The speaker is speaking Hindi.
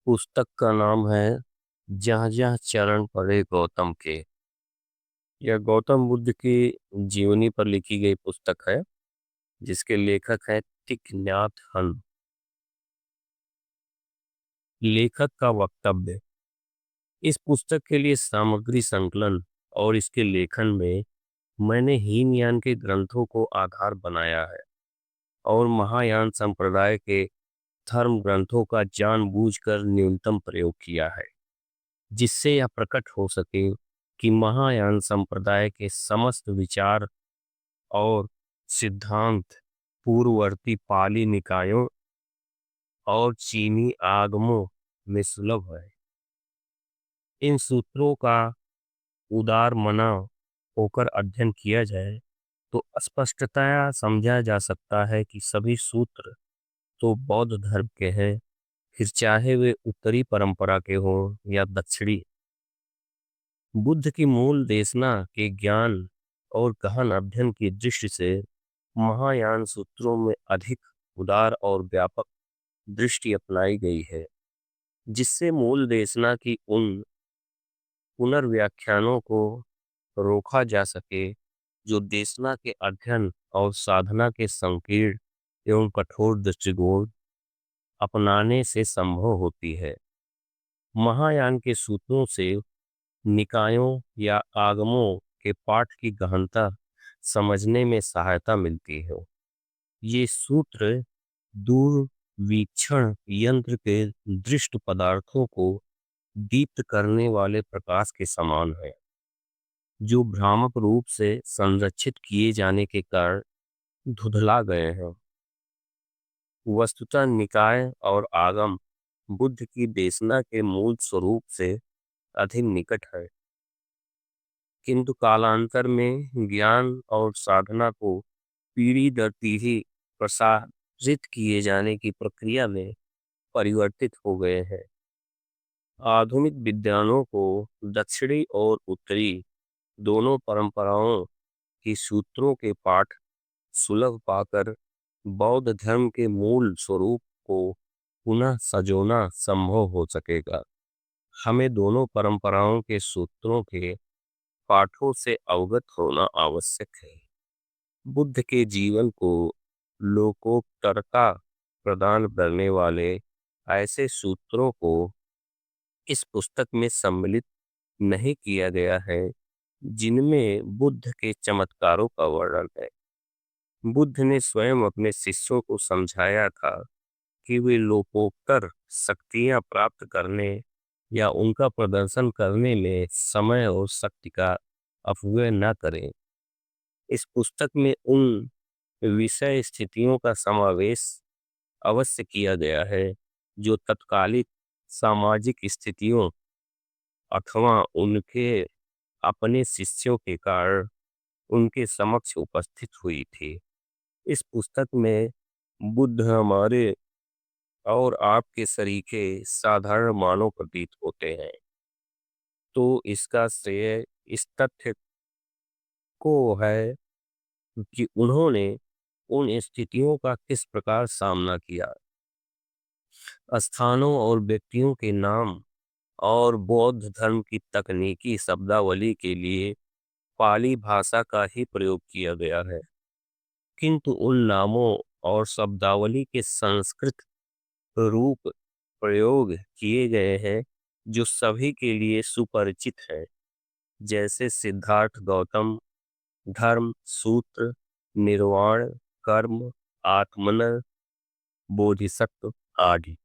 पुस्तक का नाम है जहाँ जहाँ चरण पड़े गौतम के। यह गौतम बुद्ध की जीवनी पर लिखी गई पुस्तक है जिसके लेखक हैं थीक न्यात हन। लेखक का वक्तव्य। इस पुस्तक के लिए सामग्री संकलन और इसके लेखन में मैंने हीनयान के ग्रंथों को आधार बनाया है और महायान संप्रदाय के धर्म ग्रंथों का जानबूझकर न्यूनतम प्रयोग किया है जिससे यह प्रकट हो सके कि महायान संप्रदाय के समस्त विचार और सिद्धांत पूर्ववर्ती पाली निकायों और चीनी आगमों में सुलभ है। इन सूत्रों का उदार मना होकर अध्ययन किया जाए तो स्पष्टतया समझा जा सकता है कि सभी सूत्र तो बौद्ध धर्म के हैं, फिर चाहे वे उत्तरी परंपरा के हों या दक्षिणी। बुद्ध की मूल देशना के ज्ञान और गहन अध्ययन की दृष्टि से महायान सूत्रों में अधिक उदार और व्यापक दृष्टि अपनाई गई है जिससे मूल देशना की उन पुनर्व्याख्यानों को रोका जा सके जो देशना के अध्ययन और साधना के संकीर्ण एवं कठोर दृष्टिकोण अपनाने से संभव होती है। महायान के सूत्रों से निकायों या आगमों के पाठ की गहनता समझने में सहायता मिलती है। ये सूत्र दूरवीक्षण यंत्र के दृष्ट पदार्थों को दीप्त करने वाले प्रकाश के समान है जो भ्रामक रूप से संरक्षित किए जाने के कारण धुंधला गए हैं। वस्तुतः निकाय और आगम बुद्ध की देशना के मूल स्वरूप से अधिक निकट है, किंतु कालांतर में ज्ञान और साधना को पीढ़ी दर पीढ़ी प्रसारित किए जाने की प्रक्रिया में परिवर्तित हो गए हैं। आधुनिक विद्वानों को दक्षिणी और उत्तरी दोनों परंपराओं की सूत्रों के पाठ सुलभ पाकर बौद्ध धर्म के मूल स्वरूप को पुनः सजोना संभव हो सकेगा। हमें दोनों परंपराओं के सूत्रों के पाठों से अवगत होना आवश्यक है। बुद्ध के जीवन को लोकोत्तरता प्रदान करने वाले ऐसे सूत्रों को इस पुस्तक में सम्मिलित नहीं किया गया है जिनमें बुद्ध के चमत्कारों का वर्णन है। बुद्ध ने स्वयं अपने शिष्यों को समझाया था कि वे लोकोत्तर शक्तियां प्राप्त करने या उनका प्रदर्शन करने में समय और शक्ति का अपव्यय न करें। इस पुस्तक में उन विषय स्थितियों का समावेश अवश्य किया गया है जो तत्कालिक सामाजिक स्थितियों अथवा उनके अपने शिष्यों के कारण उनके समक्ष उपस्थित हुई थी। इस पुस्तक में बुद्ध हमारे और आपके सरीखे साधारण मानव प्रतीत होते हैं, तो इसका श्रेय इस तथ्य को है कि उन्होंने उन स्थितियों का किस प्रकार सामना किया। स्थानों और व्यक्तियों के नाम और बौद्ध धर्म की तकनीकी शब्दावली के लिए पाली भाषा का ही प्रयोग किया गया है, किंतु उन नामों और शब्दावली के संस्कृत रूप प्रयोग किए गए हैं जो सभी के लिए सुपरिचित है, जैसे सिद्धार्थ गौतम, धर्म सूत्र, निर्वाण, कर्म, आत्मन, बोधिसत्व आदि।